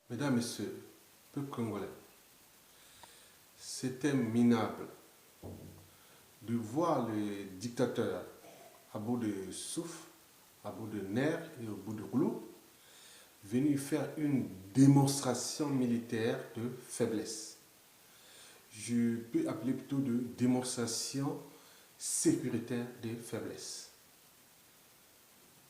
Mesdames, Messieurs, peuple congolais, c'était minable de voir le dictateur à bout de souffle, à bout de nerfs et au bout de rouleau venir faire une démonstration militaire de faiblesse. Je peux appeler plutôt de démonstration sécuritaire de faiblesse.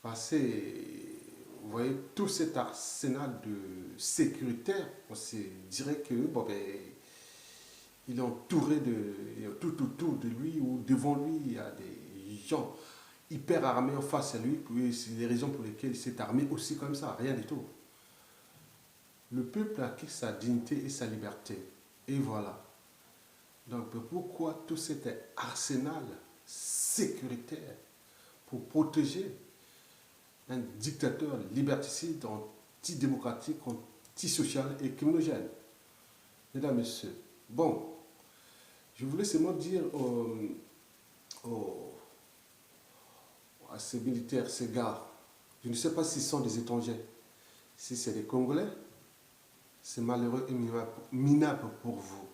Parce que, vous voyez, tout cet arsenal de sécuritaire, on se dirait que bon, ben, il est entouré de tout autour de lui ou devant lui, il y a des gens hyper armés en face à lui. C'est les raisons pour lesquelles il s'est armé aussi comme ça, rien du tout. Le peuple a acquis sa dignité et sa liberté. Et voilà. Donc pourquoi tout cet arsenal sécuritaire pour protéger un dictateur liberticide, antidémocratique, antisocial et criminogène? Mesdames, Messieurs, bon, je voulais seulement dire à ces militaires, ces gars, je ne sais pas s'ils sont des étrangers, si c'est des Congolais, c'est malheureux et minable pour vous.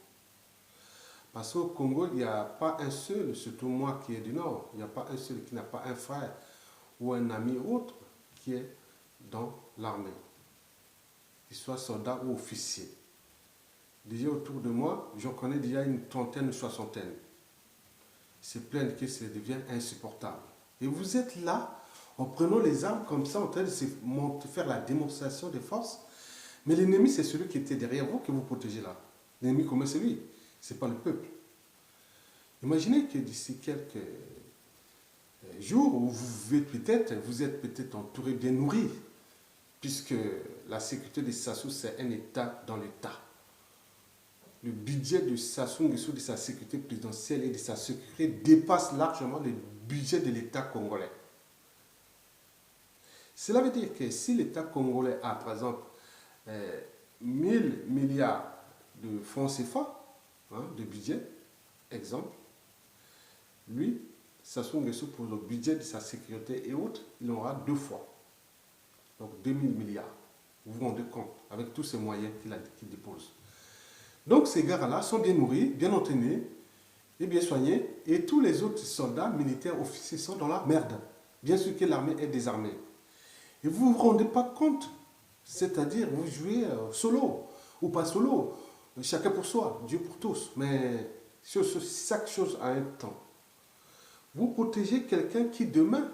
Parce qu'au Congo, il n'y a pas un seul, surtout moi qui est du Nord, il n'y a pas un seul qui n'a pas un frère ou un ami autre qui est dans l'armée, qu'il soit soldat ou officier. Déjà autour de moi, j'en connais déjà une trentaine ou soixantaine. Se plaignent que ça devient insupportable. Et vous êtes là, en prenant les armes comme ça, en train de faire la démonstration des forces. Mais l'ennemi, c'est celui qui était derrière vous que vous protégez là. L'ennemi, comment c'est lui? C'est pas le peuple. Imaginez que d'ici quelques jours, où vous êtes peut-être entouré, bien nourri, puisque la sécurité de Sassou, c'est un État dans l'État. Le budget de Sassou Nguesso, de sa sécurité présidentielle et de sa sécurité dépasse largement le budget de l'État congolais. Cela veut dire que si l'État congolais a, par exemple, 1000 milliards de francs CFA, de budget, exemple, lui, Sassou Nguesso, pour le budget de sa sécurité et autres, il aura 2 fois. Donc 2000 milliards. Vous vous rendez compte, avec tous ces moyens qu'il dépose. Donc ces gars-là sont bien nourris, bien entraînés et bien soignés. Et tous les autres soldats, militaires, officiers sont dans la merde. Bien sûr que l'armée est désarmée. Et vous ne vous rendez pas compte. C'est-à-dire, vous jouez solo ou pas solo. Chacun pour soi, Dieu pour tous. Mais chaque chose a un temps. Vous protégez quelqu'un qui demain,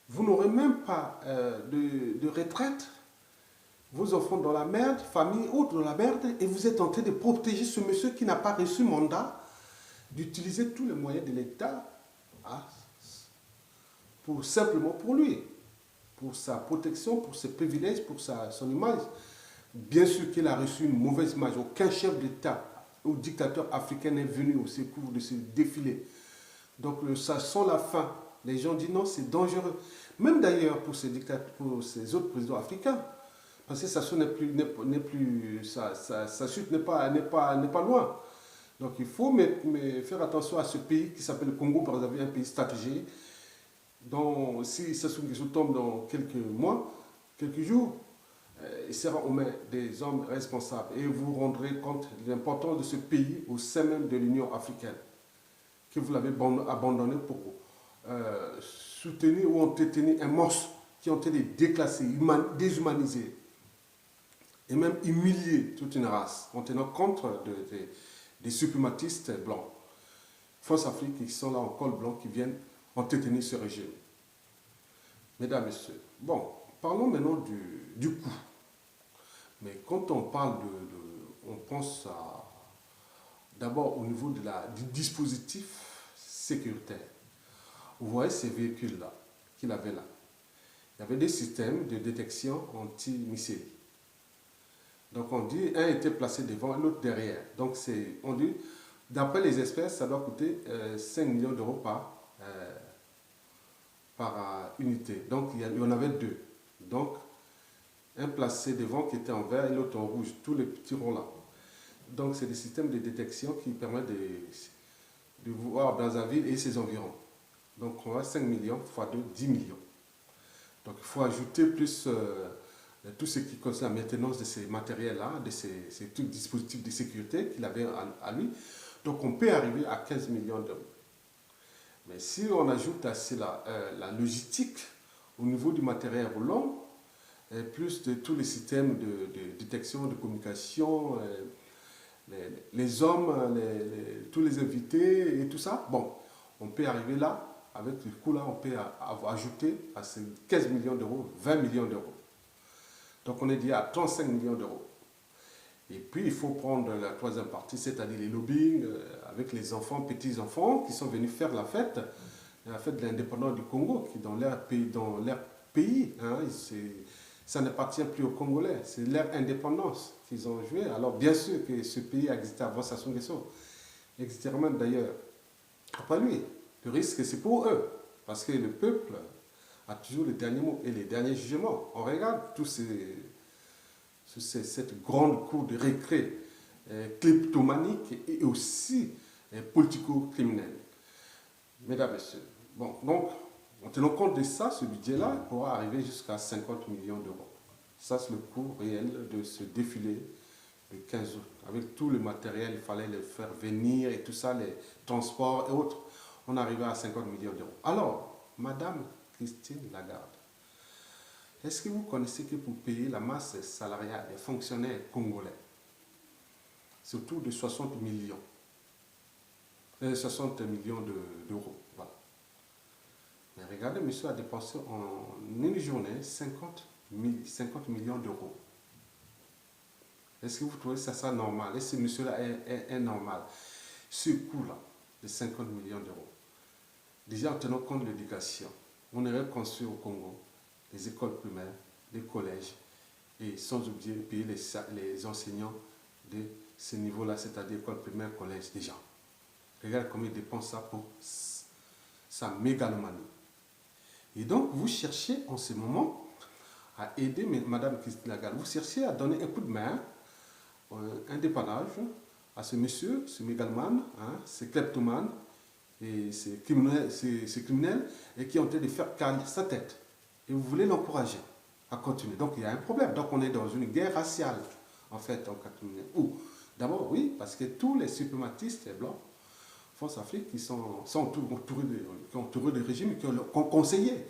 vous n'aurez même pas de retraite. Vos enfants dans la merde, famille autre dans la merde, et vous êtes en train de protéger ce monsieur qui n'a pas reçu mandat d'utiliser tous les moyens de l'État simplement pour lui, pour sa protection, pour ses privilèges, pour son image. Bien sûr qu'il a reçu une mauvaise image. Aucun chef d'État ou dictateur africain n'est venu au secours de ce défilé. Donc ça sent la fin. Les gens disent non, c'est dangereux. Même d'ailleurs pour ces autres présidents africains. Parce que sa chute n'est pas loin. Donc il faut faire attention à ce pays qui s'appelle le Congo, par exemple, un pays stratégique. Donc si Sassou Nguesso tombe dans quelques mois, quelques jours, il sera aux mains des hommes responsables. Et vous vous rendrez compte de l'importance de ce pays au sein même de l'Union africaine, que vous l'avez abandonné pour soutenir ou entretenir un monstre qui est en train de déclasser, déshumaniser et même humilier toute une race en tenant compte des suprématistes blancs. France Afrique qui sont là en col blanc qui viennent entretenir ce régime. Mesdames, Messieurs, bon, parlons maintenant du coût. Mais quand on parle on pense d'abord au niveau du dispositif sécuritaire. Vous voyez ces véhicules-là qu'il avait là. Il y avait des systèmes de détection anti-missiles. Donc on dit, un était placé devant et l'autre derrière. Donc on dit, d'après les experts, ça doit coûter 5 millions d'euros par unité. Donc il y en avait 2. Donc un placé devant qui était en vert et l'autre en rouge, tous les petits ronds là. Donc c'est des systèmes de détection qui permettent de voir dans la ville et ses environs. Donc on a 5 millions x 2, 10 millions. Donc il faut ajouter plus tout ce qui concerne la maintenance de ces matériels-là, de ces dispositifs de sécurité qu'il avait à lui. Donc on peut arriver à 15 millions d'euros. Mais si on ajoute à cela la logistique au niveau du matériel roulant, plus de tous les systèmes de détection, de communication, les hommes, tous les invités et tout ça, bon, on peut arriver là, avec le coût là, on peut ajouter à ces 15 millions d'euros, 20 millions d'euros. Donc on est dit à 35 millions d'euros. Et puis il faut prendre la troisième partie, c'est-à-dire les lobbying avec les enfants, petits-enfants qui sont venus faire la fête de l'indépendance du Congo, qui dans leur pays hein, ça n'appartient plus aux Congolais, c'est leur indépendance qu'ils ont joué. Alors bien sûr que ce pays a existé avant Sassou Nguesso, il existera même d'ailleurs après lui. Le risque c'est pour eux, parce que le peuple a toujours le dernier mot et les derniers jugements. On regarde cette grande cour de récré kleptomanique et aussi politico-criminelle. Mesdames et messieurs, bon, donc, en tenant compte de ça, ce budget-là pourra arriver jusqu'à 50 millions d'euros. Ça, c'est le coût réel de ce défilé de 15 août. Avec tout le matériel, il fallait le faire venir et tout ça, les transports et autres. On arrivait à 50 millions d'euros. Alors, Madame Christine Lagarde, est-ce que vous connaissez que pour payer la masse salariale des fonctionnaires congolais, surtout de 60 millions, 60 millions d'euros, voilà. Mais regardez, monsieur a dépensé en une journée 50 millions d'euros. Est-ce que vous trouvez ça normal? Est-ce que monsieur-là est normal? Ce coût-là de 50 millions d'euros, déjà en tenant compte de l'éducation, on aurait construit au Congo les écoles primaires, les collèges, et sans oublier payer les enseignants de ce niveau-là, c'est-à-dire école primaire, collège déjà. Regarde comment il dépense ça pour sa mégalomanie. Et donc, vous cherchez en ce moment à aider Madame Christine Lagarde. Vous cherchez à donner un coup de main, un dépannage à ce monsieur, ce mégalomane, hein, ce kleptomane, et ces criminels, et qui ont tenté de faire caler sa tête. Et vous voulez l'encourager à continuer. Donc il y a un problème. Donc on est dans une guerre raciale, en fait, en Cameroun. Ou, d'abord, oui, parce que tous les suprématistes blancs, France Afrique, qui sont entourés de régimes, qui ont conseillé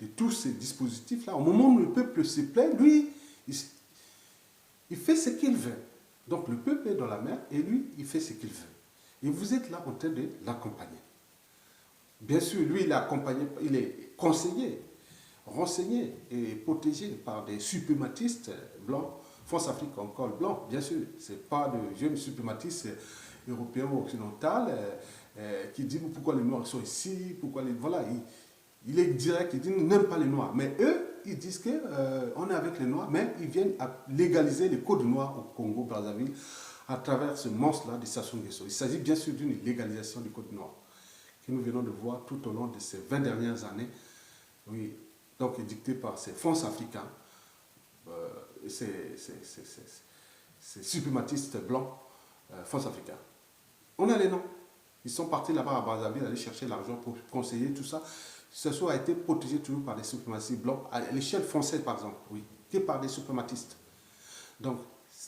de tous ces dispositifs-là. Au moment où le peuple se plaint, lui, il fait ce qu'il veut. Donc le peuple est dans la mer et lui, il fait ce qu'il veut. Et vous êtes là en train de l'accompagner. Bien sûr, lui, il est conseillé, renseigné et protégé par des suprématistes blancs. France Afrique en col blanc, bien sûr. Ce n'est pas de jeunes suprématistes européens ou occidentaux qui disent pourquoi les Noirs sont ici, pourquoi les... Voilà, il est direct, il dit n'aime pas les Noirs. Mais eux, ils disent qu'on est avec les Noirs, mais ils viennent à légaliser les codes noirs au Congo-Brazzaville à travers ce monstre-là de Sassou Nguesso. Il s'agit bien sûr d'une légalisation du code noir que nous venons de voir tout au long de ces 20 dernières années, oui, donc dicté par ces fonds africains, ces suprématistes blancs, fonds africains. On a les noms. Ils sont partis là-bas à Brazzaville aller chercher l'argent pour conseiller tout ça. Ce soit a été protégé toujours par des suprématistes blancs, à l'échelle française par exemple, oui, que par des suprématistes. Donc,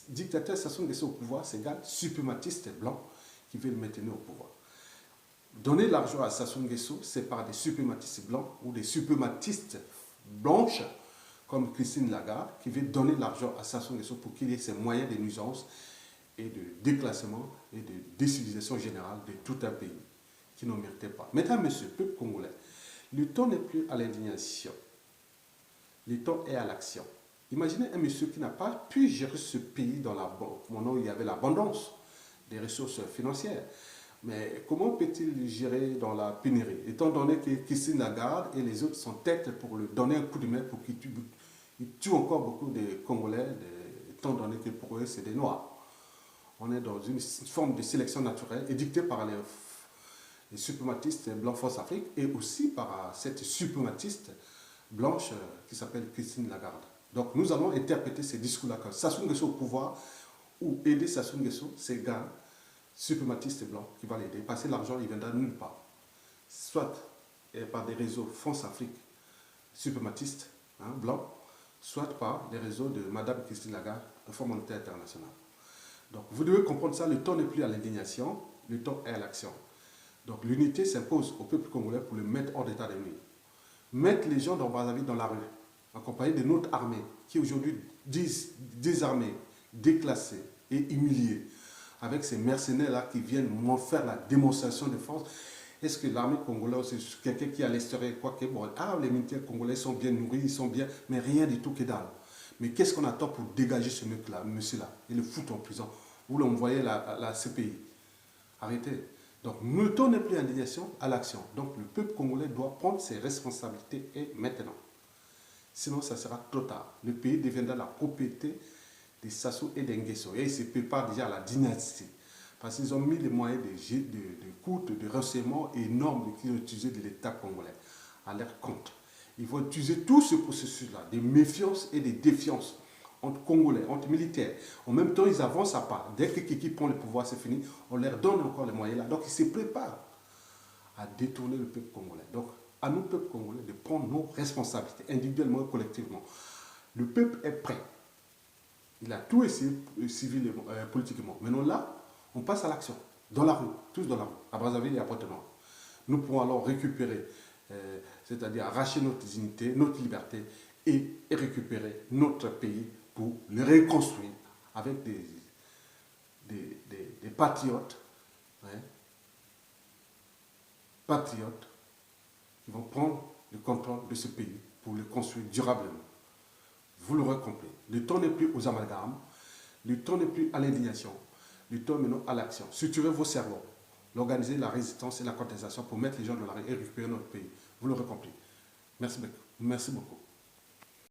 dictateur Sassou Nguesso au pouvoir, c'est égal suprématiste blanc qui veut le maintenir au pouvoir. Donner l'argent à Sassou Nguesso, c'est par des suprématistes blancs ou des suprématistes blanches, comme Christine Lagarde, qui veut donner l'argent à Sassou Nguesso pour qu'il ait ses moyens de nuisance et de déclassement et de décivilisation générale de tout un pays qui n'en méritait pas. Mesdames, Messieurs, peuple congolais, le temps n'est plus à l'indignation. Le temps est à l'action. Imaginez un monsieur qui n'a pas pu gérer ce pays dans la moment où il y avait l'abondance des ressources financières. Mais comment peut-il gérer dans la pénurie, étant donné que Christine Lagarde et les autres sont têtes pour lui donner un coup de main pour qu'il tue encore beaucoup de Congolais, étant donné que pour eux, c'est des Noirs. On est dans une forme de sélection naturelle édictée par les suprématistes blancs France Afrique et aussi par cette suprématiste blanche qui s'appelle Christine Lagarde. Donc nous allons interpréter ces discours-là comme Sassou Nguesso au pouvoir ou aider Sassou Nguesso, ces gars suprématistes blancs qui vont l'aider. Parce que l'argent, il viendra nulle part. Soit par des réseaux France-Afrique suprématistes blancs, soit par les réseaux de Madame Christine Lagarde, le Fonds monétaire international. Donc vous devez comprendre ça, le temps n'est plus à l'indignation, le temps est à l'action. Donc l'unité s'impose au peuple congolais pour le mettre hors d'état de nuire. Mettre les gens dans Brazzaville dans la rue, accompagnés de notre armée, qui aujourd'hui désarmée, déclassée et humiliée, avec ces mercenaires-là qui viennent faire la démonstration de force. Est-ce que l'armée congolaise, c'est quelqu'un qui est à l'extérieur, quoi que bon, les militaires congolais sont bien nourris, ils sont bien, mais rien du tout que dalle. Mais qu'est-ce qu'on attend pour dégager ce mec-là, monsieur-là, et le foutre en prison? Vous l'envoyez la CPI. Arrêtez. Donc, ne tournez plus l'indignation à l'action. Donc, le peuple congolais doit prendre ses responsabilités et maintenant. Sinon, ça sera trop tard. Le pays deviendra la propriété des Sassou et des Nguesso. Et ils se préparent déjà à la dynastie. Parce qu'ils ont mis les moyens de coûts, de renseignements énormes qu'ils ont utilisés de l'État congolais à leur compte. Il faut utiliser tout ce processus-là, des méfiances et des défiances entre Congolais, entre militaires. En même temps, ils avancent à part. Dès que Kiki prend le pouvoir, c'est fini. On leur donne encore les moyens là. Donc, ils se préparent à détourner le peuple congolais. Donc, à nous, peuple congolais, de prendre nos responsabilités, individuellement et collectivement. Le peuple est prêt. Il a tout essayé, civilement, politiquement. Maintenant, là, on passe à l'action. Dans la rue, tous dans la rue, à Brazzaville et à Pointe-Noire. Nous pourrons alors récupérer, c'est-à-dire arracher notre dignité, notre liberté et récupérer notre pays pour le reconstruire avec des patriotes, hein, patriotes qui vont prendre le contrôle de ce pays pour le construire durablement. Vous l'aurez compris, le temps n'est plus aux amalgames, le temps n'est plus à l'indignation, le temps est maintenant à l'action. Structurez vos cerveaux, l'organiser la résistance et la contestation pour mettre les gens dans la rue et récupérer notre pays. Vous l'aurez compris. Merci beaucoup. Merci beaucoup.